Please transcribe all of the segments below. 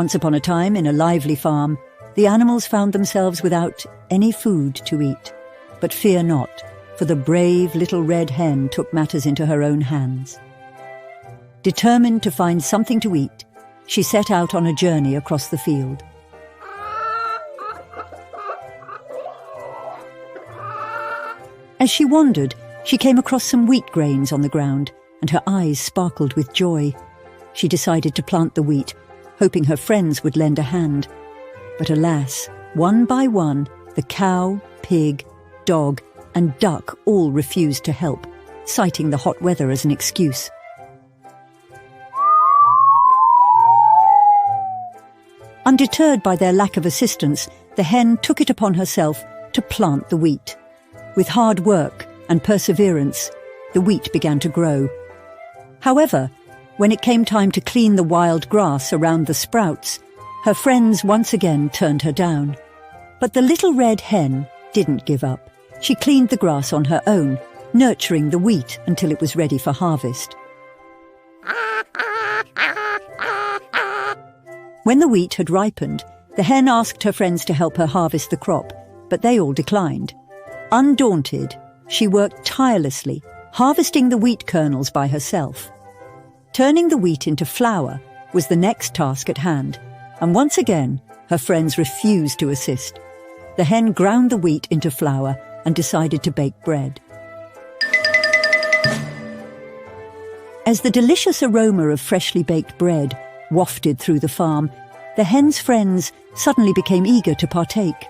Once upon a time, in a lively farm, the animals found themselves without any food to eat. But fear not, for the brave Little Red Hen took matters into her own hands. Determined to find something to eat, she set out on a journey across the field. As she wandered, she came across some wheat grains on the ground, and her eyes sparkled with joy. She decided to plant the wheat, hoping her friends would lend a hand. But alas, one by one, the cow, pig, dog, and duck all refused to help, citing the hot weather as an excuse. Undeterred by their lack of assistance, the hen took it upon herself to plant the wheat. With hard work and perseverance, the wheat began to grow. However, when it came time to clean the wild grass around the sprouts, her friends once again turned her down. But the Little Red Hen didn't give up. She cleaned the grass on her own, nurturing the wheat until it was ready for harvest. When the wheat had ripened, the hen asked her friends to help her harvest the crop, but they all declined. Undaunted, she worked tirelessly, harvesting the wheat kernels by herself. Turning the wheat into flour was the next task at hand, and once again, her friends refused to assist. The hen ground the wheat into flour and decided to bake bread. As the delicious aroma of freshly baked bread wafted through the farm, the hen's friends suddenly became eager to partake.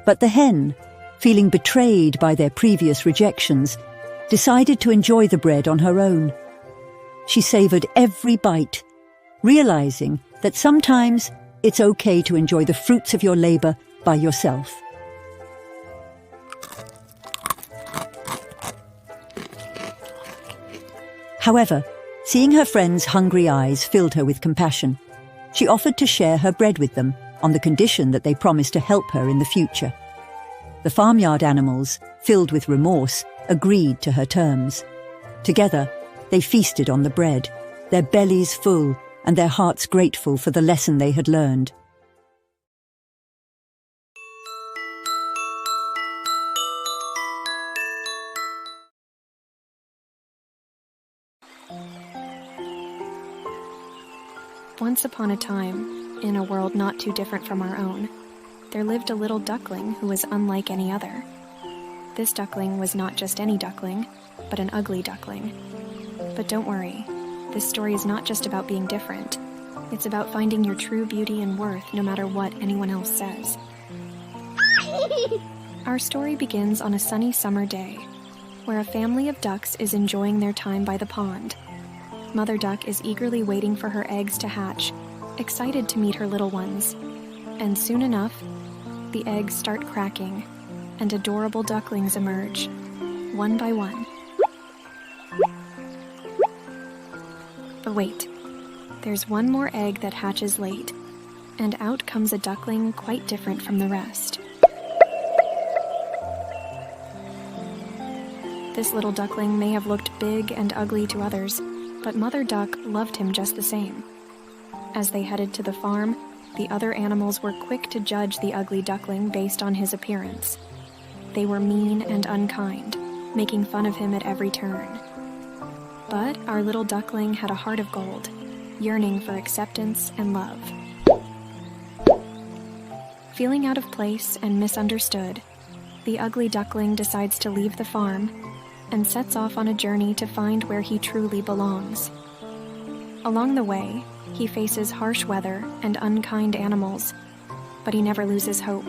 But the hen, feeling betrayed by their previous rejections, decided to enjoy the bread on her own. She savoured every bite, realising that sometimes it's okay to enjoy the fruits of your labour by yourself. However, seeing her friends' hungry eyes filled her with compassion. She offered to share her bread with them on the condition that they promised to help her in the future. The farmyard animals, filled with remorse, agreed to her terms. Together, they feasted on the bread, their bellies full and their hearts grateful for the lesson they had learned. Once upon a time, in a world not too different from our own, there lived a little duckling who was unlike any other. This duckling was not just any duckling, but an ugly duckling. But don't worry, this story is not just about being different. It's about finding your true beauty and worth no matter what anyone else says. Our story begins on a sunny summer day, where a family of ducks is enjoying their time by the pond. Mother duck is eagerly waiting for her eggs to hatch, excited to meet her little ones. And soon enough, the eggs start cracking, and adorable ducklings emerge, one by one. But wait, there's one more egg that hatches late, and out comes a duckling quite different from the rest. This little duckling may have looked big and ugly to others, but Mother Duck loved him just the same. As they headed to the farm, the other animals were quick to judge the ugly duckling based on his appearance. They were mean and unkind, making fun of him at every turn. But our little duckling had a heart of gold, yearning for acceptance and love. Feeling out of place and misunderstood, the ugly duckling decides to leave the farm and sets off on a journey to find where he truly belongs. Along the way, he faces harsh weather and unkind animals, but he never loses hope.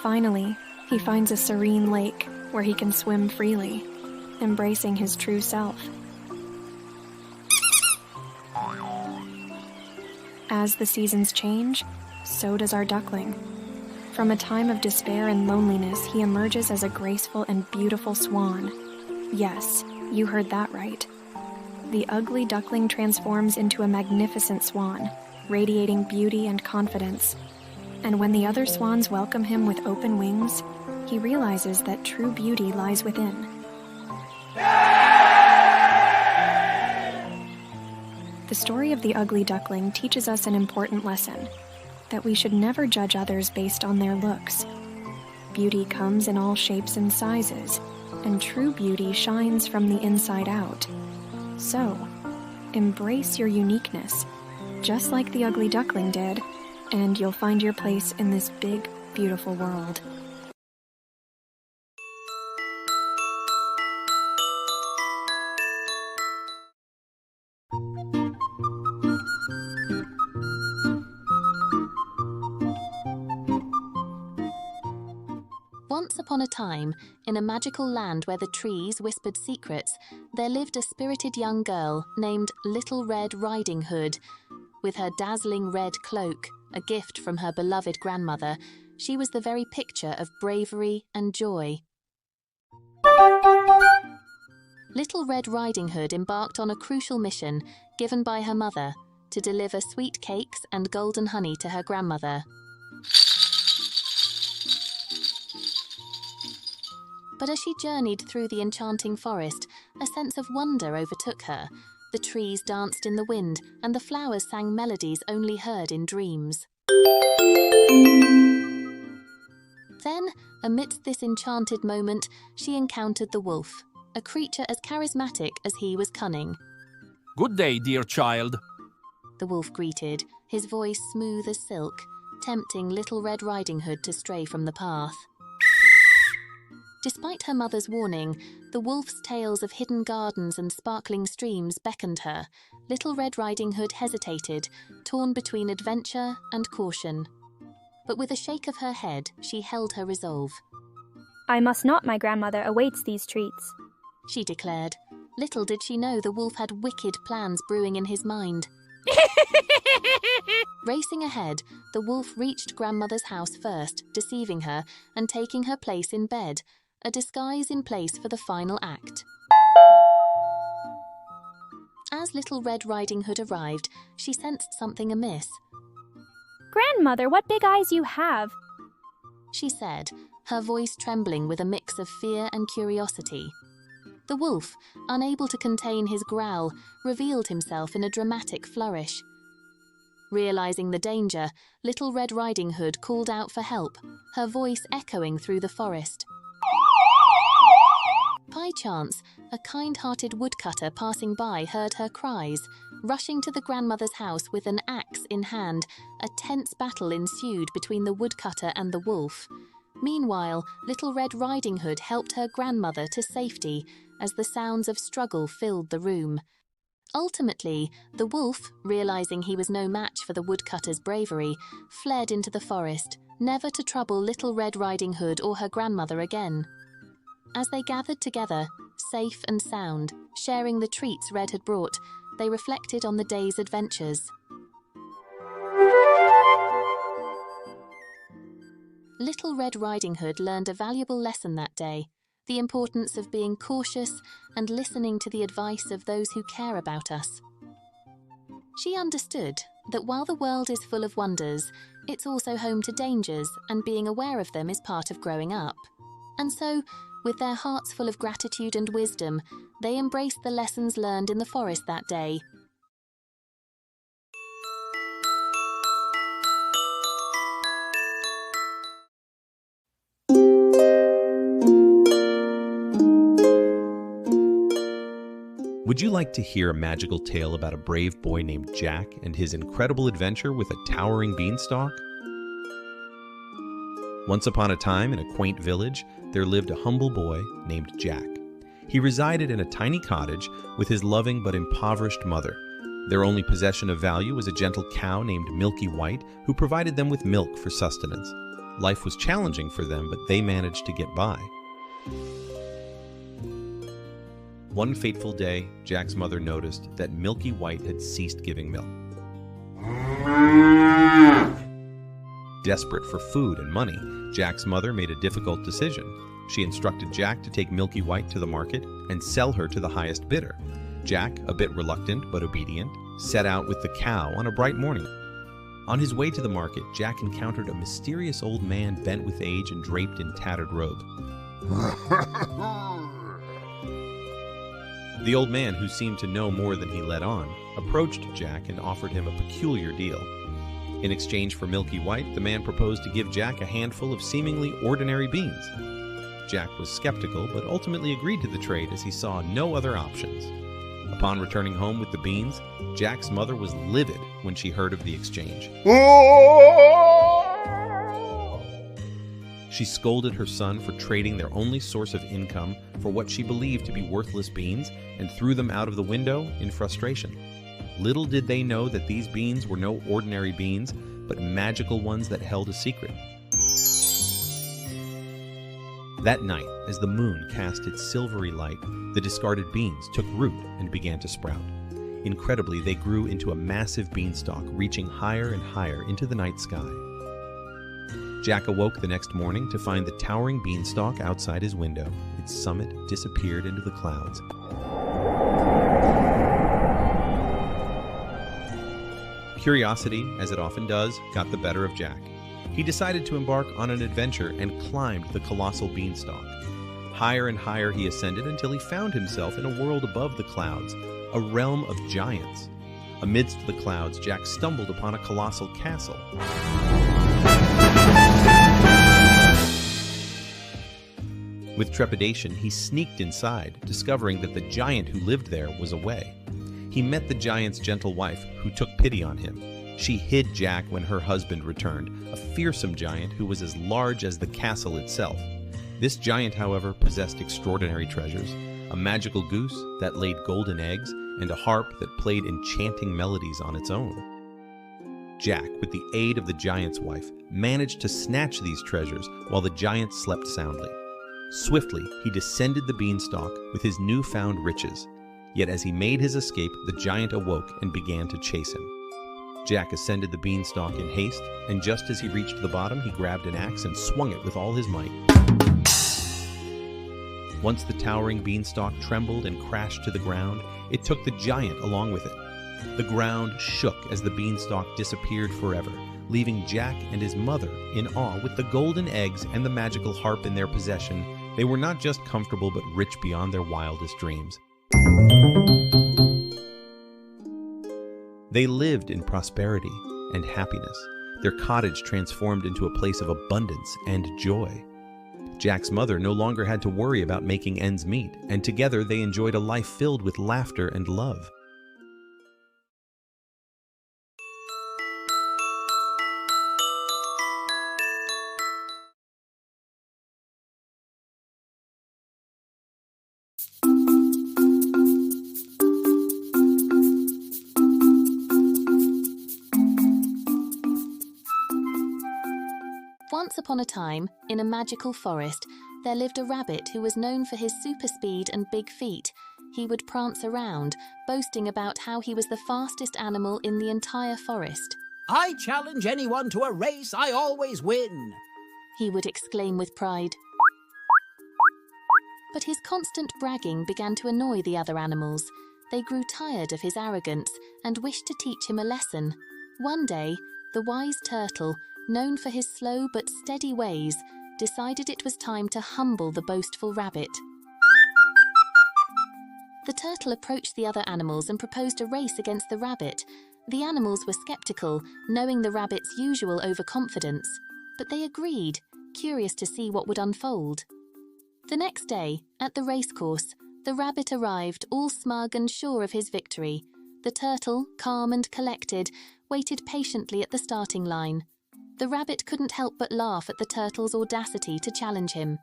Finally, he finds a serene lake where he can swim freely, embracing his true self. As the seasons change, so does our duckling. From a time of despair and loneliness, he emerges as a graceful and beautiful swan. Yes, you heard that right. The ugly duckling transforms into a magnificent swan, radiating beauty and confidence. And when the other swans welcome him with open wings, he realizes that true beauty lies within. The story of the Ugly Duckling teaches us an important lesson, that we should never judge others based on their looks. Beauty comes in all shapes and sizes, and true beauty shines from the inside out. So, embrace your uniqueness, just like the Ugly Duckling did, and you'll find your place in this big, beautiful world. Once upon a time, in a magical land where the trees whispered secrets, there lived a spirited young girl named Little Red Riding Hood. With her dazzling red cloak, a gift from her beloved grandmother, she was the very picture of bravery and joy. Little Red Riding Hood embarked on a crucial mission given by her mother to deliver sweet cakes and golden honey to her grandmother. But as she journeyed through the enchanting forest, a sense of wonder overtook her. The trees danced in the wind, and the flowers sang melodies only heard in dreams. Then, amidst this enchanted moment, she encountered the wolf, a creature as charismatic as he was cunning. "Good day, dear child," the wolf greeted, his voice smooth as silk, tempting Little Red Riding Hood to stray from the path. Despite her mother's warning, the wolf's tales of hidden gardens and sparkling streams beckoned her. Little Red Riding Hood hesitated, torn between adventure and caution. But with a shake of her head, she held her resolve. "I must not, my grandmother awaits these treats," she declared. Little did she know the wolf had wicked plans brewing in his mind. Racing ahead, the wolf reached grandmother's house first, deceiving her and taking her place in bed, a disguise in place for the final act. As Little Red Riding Hood arrived, she sensed something amiss. "Grandmother, what big eyes you have!" she said, her voice trembling with a mix of fear and curiosity. The wolf, unable to contain his growl, revealed himself in a dramatic flourish. Realizing the danger, Little Red Riding Hood called out for help, her voice echoing through the forest. By chance, a kind-hearted woodcutter passing by heard her cries. Rushing to the grandmother's house with an axe in hand, a tense battle ensued between the woodcutter and the wolf. Meanwhile, Little Red Riding Hood helped her grandmother to safety as the sounds of struggle filled the room. Ultimately, the wolf, realizing he was no match for the woodcutter's bravery, fled into the forest, never to trouble Little Red Riding Hood or her grandmother again. As they gathered together, safe and sound, sharing the treats Red had brought, they reflected on the day's adventures. Little Red Riding Hood learned a valuable lesson that day, the importance of being cautious and listening to the advice of those who care about us. She understood that while the world is full of wonders, it's also home to dangers, and being aware of them is part of growing up. And so, with their hearts full of gratitude and wisdom, they embraced the lessons learned in the forest that day. Would you like to hear a magical tale about a brave boy named Jack and his incredible adventure with a towering beanstalk? Once upon a time, in a quaint village, there lived a humble boy named Jack. He resided in a tiny cottage with his loving but impoverished mother. Their only possession of value was a gentle cow named Milky White, who provided them with milk for sustenance. Life was challenging for them, but they managed to get by. One fateful day, Jack's mother noticed that Milky White had ceased giving milk. Desperate for food and money, Jack's mother made a difficult decision. She instructed Jack to take Milky White to the market and sell her to the highest bidder. Jack, a bit reluctant but obedient, set out with the cow on a bright morning. On his way to the market, Jack encountered a mysterious old man bent with age and draped in tattered robe. The old man, who seemed to know more than he let on, approached Jack and offered him a peculiar deal. In exchange for milky white, the man proposed to give Jack a handful of seemingly ordinary beans. Jack was skeptical, but ultimately agreed to the trade as he saw no other options. Upon returning home with the beans, Jack's mother was livid when she heard of the exchange. She scolded her son for trading their only source of income for what she believed to be worthless beans and threw them out of the window in frustration. Little did they know that these beans were no ordinary beans, but magical ones that held a secret. That night, as the moon cast its silvery light, the discarded beans took root and began to sprout. Incredibly, they grew into a massive beanstalk, reaching higher and higher into the night sky. Jack awoke the next morning to find the towering beanstalk outside his window. Its summit disappeared into the clouds. Curiosity, as it often does, got the better of Jack. He decided to embark on an adventure and climbed the colossal beanstalk. Higher and higher he ascended until he found himself in a world above the clouds, a realm of giants. Amidst the clouds, Jack stumbled upon a colossal castle. With trepidation, he sneaked inside, discovering that the giant who lived there was away. He met the giant's gentle wife, who took pity on him. She hid Jack when her husband returned, a fearsome giant who was as large as the castle itself. This giant, however, possessed extraordinary treasures: a magical goose that laid golden eggs, and a harp that played enchanting melodies on its own. Jack, with the aid of the giant's wife, managed to snatch these treasures while the giant slept soundly. Swiftly, he descended the beanstalk with his newfound riches. Yet as he made his escape, the giant awoke and began to chase him. Jack ascended the beanstalk in haste, and just as he reached the bottom, he grabbed an axe and swung it with all his might. Once the towering beanstalk trembled and crashed to the ground, it took the giant along with it. The ground shook as the beanstalk disappeared forever, leaving Jack and his mother in awe. With the golden eggs and the magical harp in their possession, they were not just comfortable but rich beyond their wildest dreams. They lived in prosperity and happiness, their cottage transformed into a place of abundance and joy. Jack's mother no longer had to worry about making ends meet, and together they enjoyed a life filled with laughter and love. Once upon a time, in a magical forest, there lived a rabbit who was known for his super speed and big feet. He would prance around, boasting about how he was the fastest animal in the entire forest. "I challenge anyone to a race, I always win," he would exclaim with pride. But his constant bragging began to annoy the other animals. They grew tired of his arrogance and wished to teach him a lesson. One day, the wise turtle, known for his slow but steady ways, decided it was time to humble the boastful rabbit. The turtle approached the other animals and proposed a race against the rabbit. The animals were skeptical, knowing the rabbit's usual overconfidence, but they agreed, curious to see what would unfold. The next day, at the racecourse, the rabbit arrived, all smug and sure of his victory. The turtle, calm and collected, waited patiently at the starting line. The rabbit couldn't help but laugh at the turtle's audacity to challenge him.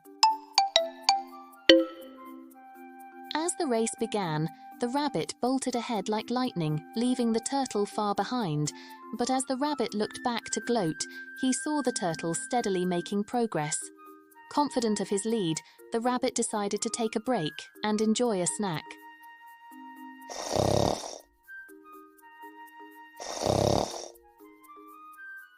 As the race began, the rabbit bolted ahead like lightning, leaving the turtle far behind. But as the rabbit looked back to gloat, he saw the turtle steadily making progress. Confident of his lead, the rabbit decided to take a break and enjoy a snack.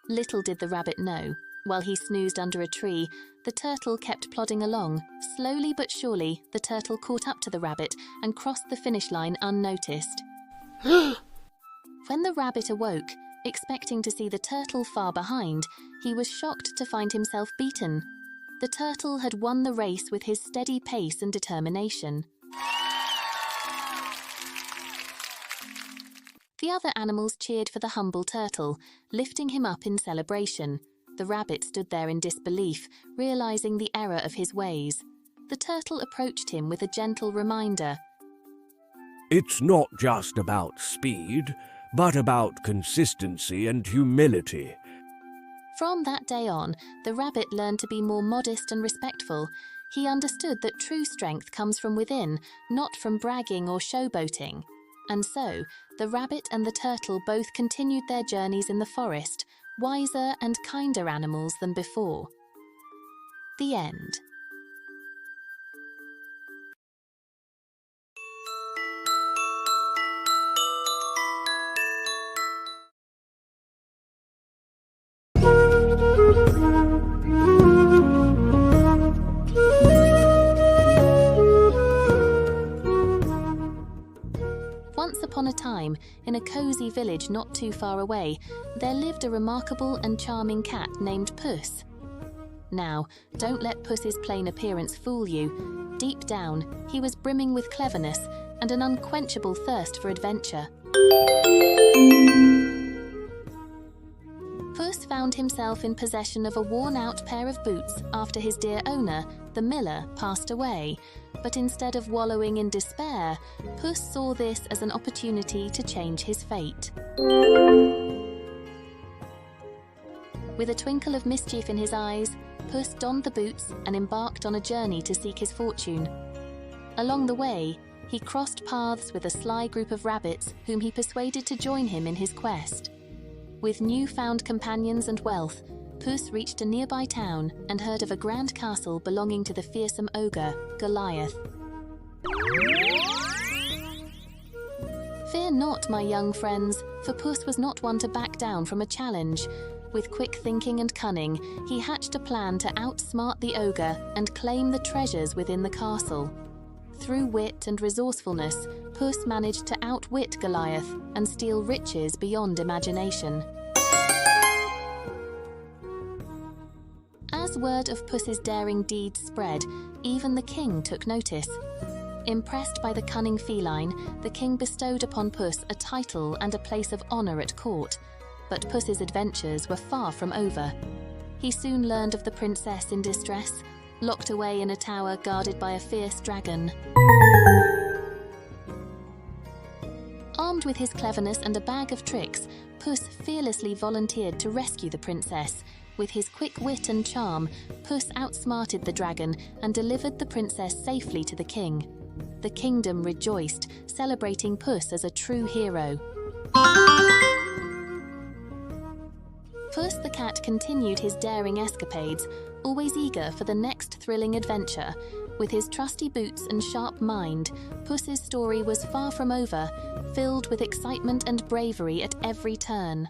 Little did the rabbit know, while he snoozed under a tree, the turtle kept plodding along. Slowly but surely, the turtle caught up to the rabbit and crossed the finish line unnoticed. When the rabbit awoke, expecting to see the turtle far behind, he was shocked to find himself beaten. The turtle had won the race with his steady pace and determination. The other animals cheered for the humble turtle, lifting him up in celebration. The rabbit stood there in disbelief, realizing the error of his ways. The turtle approached him with a gentle reminder. It's not just about speed, but about consistency and humility. From that day on, the rabbit learned to be more modest and respectful. He understood that true strength comes from within, not from bragging or showboating. And so, the rabbit and the turtle both continued their journeys in the forest, wiser and kinder animals than before. The end. Once upon a time, in a cozy village not too far away, there lived a remarkable and charming cat named Puss. Now, don't let Puss's plain appearance fool you. Deep down, he was brimming with cleverness and an unquenchable thirst for adventure. Puss found himself in possession of a worn-out pair of boots after his dear owner, the miller, passed away. But instead of wallowing in despair, Puss saw this as an opportunity to change his fate. With a twinkle of mischief in his eyes, Puss donned the boots and embarked on a journey to seek his fortune. Along the way, he crossed paths with a sly group of rabbits whom he persuaded to join him in his quest. With newfound companions and wealth, Puss reached a nearby town and heard of a grand castle belonging to the fearsome ogre, Goliath. Fear not, my young friends, for Puss was not one to back down from a challenge. With quick thinking and cunning, he hatched a plan to outsmart the ogre and claim the treasures within the castle. Through wit and resourcefulness, Puss managed to outwit Goliath and steal riches beyond imagination. As word of Puss's daring deeds spread, even the king took notice. Impressed by the cunning feline, the king bestowed upon Puss a title and a place of honor at court. But Puss's adventures were far from over. He soon learned of the princess in distress, locked away in a tower guarded by a fierce dragon. Armed with his cleverness and a bag of tricks, Puss fearlessly volunteered to rescue the princess. With his quick wit and charm, Puss outsmarted the dragon and delivered the princess safely to the king. The kingdom rejoiced, celebrating Puss as a true hero. Puss the cat continued his daring escapades, always eager for the next thrilling adventure. With his trusty boots and sharp mind, Puss's story was far from over, filled with excitement and bravery at every turn.